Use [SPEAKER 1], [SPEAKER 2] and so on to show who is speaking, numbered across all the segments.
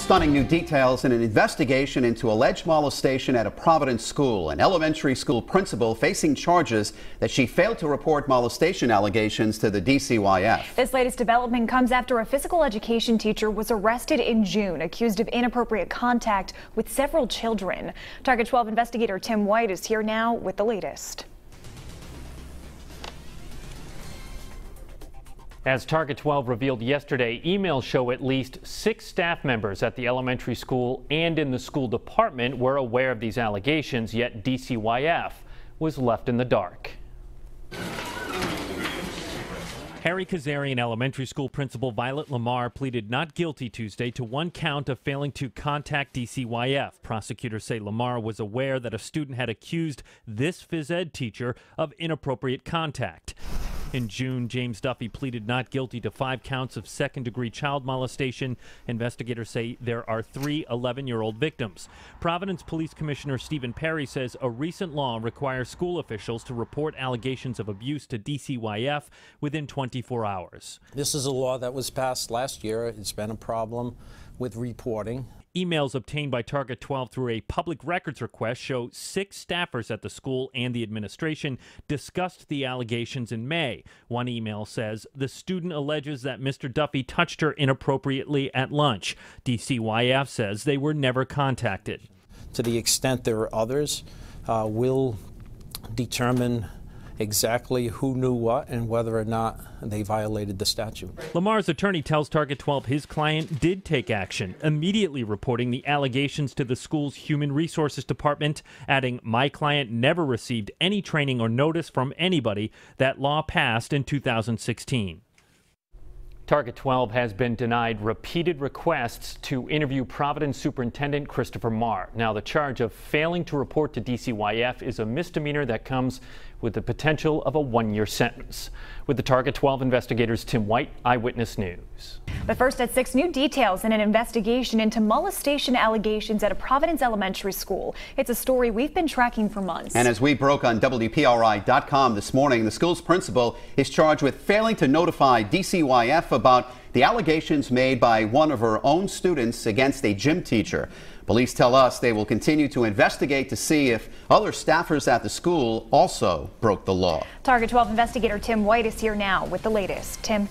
[SPEAKER 1] Stunning new details in an investigation into alleged molestation at a Providence school. An elementary school principal facing charges that she failed to report molestation allegations to the DCYF.
[SPEAKER 2] This latest development comes after a physical education teacher was arrested in June, accused of inappropriate contact with several children. Target 12 investigator Tim White is here now with the latest.
[SPEAKER 3] As Target 12 revealed yesterday, emails show at least 6 staff members at the elementary school and in the school department were aware of these allegations, yet DCYF was left in the dark. Harry Kazarian Elementary School Principal Violet LeMar pleaded not guilty Tuesday to 1 count of failing to contact DCYF. Prosecutors say LeMar was aware that a student had accused this phys ed teacher of inappropriate contact. In June, James Duffy pleaded not guilty to 5 counts of second-degree child molestation. Investigators say there are 3 11-year-old victims. Providence Police Commissioner Stephen Perry says a recent law requires school officials to report allegations of abuse to DCYF within 24 hours.
[SPEAKER 4] This is a law that was passed last year. It's been a problem with reporting.
[SPEAKER 3] Emails obtained by Target 12 through a public records request show 6 staffers at the school and the administration discussed the allegations in May. One email says the student alleges that Mr. Duffy touched her inappropriately at lunch. DCYF says they were never contacted.
[SPEAKER 4] To the extent there are others, we'll determine exactly who knew what and whether or not they violated the statute.
[SPEAKER 3] LeMar's attorney tells Target 12 his client did take action, immediately reporting the allegations to the school's Human Resources Department, adding, "My client never received any training or notice from anybody. That law passed in 2016. Target 12 has been denied repeated requests to interview Providence Superintendent Christopher Marr. Now, the charge of failing to report to DCYF is a misdemeanor that comes with the potential of a 1-year sentence. With the Target 12 investigators, Tim White, Eyewitness News.
[SPEAKER 2] But first at 6, new details in an investigation into molestation allegations at a Providence elementary school. It's a story we've been tracking for months.
[SPEAKER 1] And as we broke on WPRI.com this morning, the school's principal is charged with failing to notify DCYF about the allegations made by one of her own students against a gym teacher. Police tell us they will continue to investigate to see if other staffers at the school also broke the law.
[SPEAKER 2] Target 12 investigator Tim White is here now with the latest. Tim.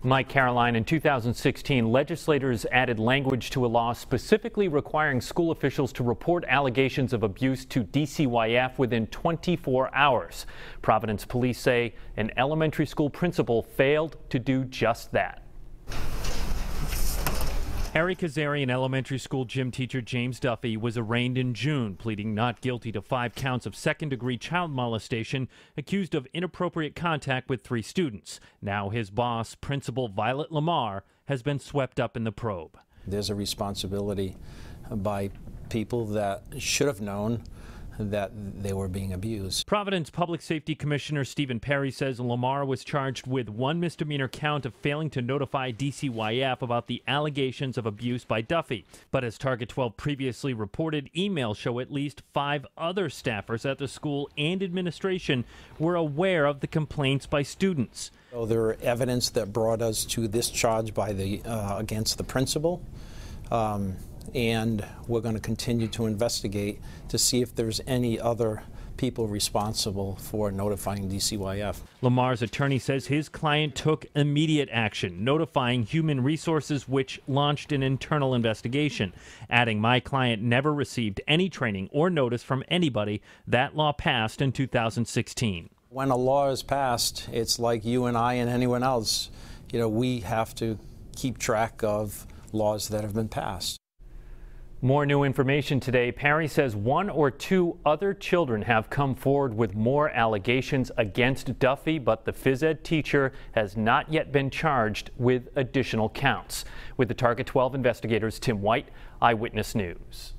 [SPEAKER 3] Mike, Caroline, in 2016, legislators added language to a law specifically requiring school officials to report allegations of abuse to DCYF within 24 hours. Providence police say an elementary school principal failed to do just that. Harry Kazarian Elementary School gym teacher James Duffy was arraigned in June, pleading not guilty to 5 counts of second-degree child molestation, accused of inappropriate contact with 3 students. Now his boss, Principal Violet LeMar, has been swept up in the probe.
[SPEAKER 4] There's a responsibility by people that should have known that they were being abused.
[SPEAKER 3] Providence Public Safety Commissioner Stephen Perry says LeMar was charged with 1 misdemeanor count of failing to notify DCYF about the allegations of abuse by Duffy. But as Target 12 previously reported, emails show at least 5 other staffers at the school and administration were aware of the complaints by students.
[SPEAKER 4] So there are evidence that brought us to this charge by against the principal. And we're going to continue to investigate to see if there's any other people responsible for notifying DCYF.
[SPEAKER 3] LeMar's attorney says his client took immediate action, notifying Human Resources, which launched an internal investigation, adding, "My client never received any training or notice from anybody. That law passed in 2016.
[SPEAKER 4] When a law is passed, it's like you and I and anyone else. You know, we have to keep track of laws that have been passed.
[SPEAKER 3] More new information today. Perry says 1 or 2 other children have come forward with more allegations against Duffy, but the phys ed teacher has not yet been charged with additional counts. With the Target 12 investigators, Tim White, Eyewitness News.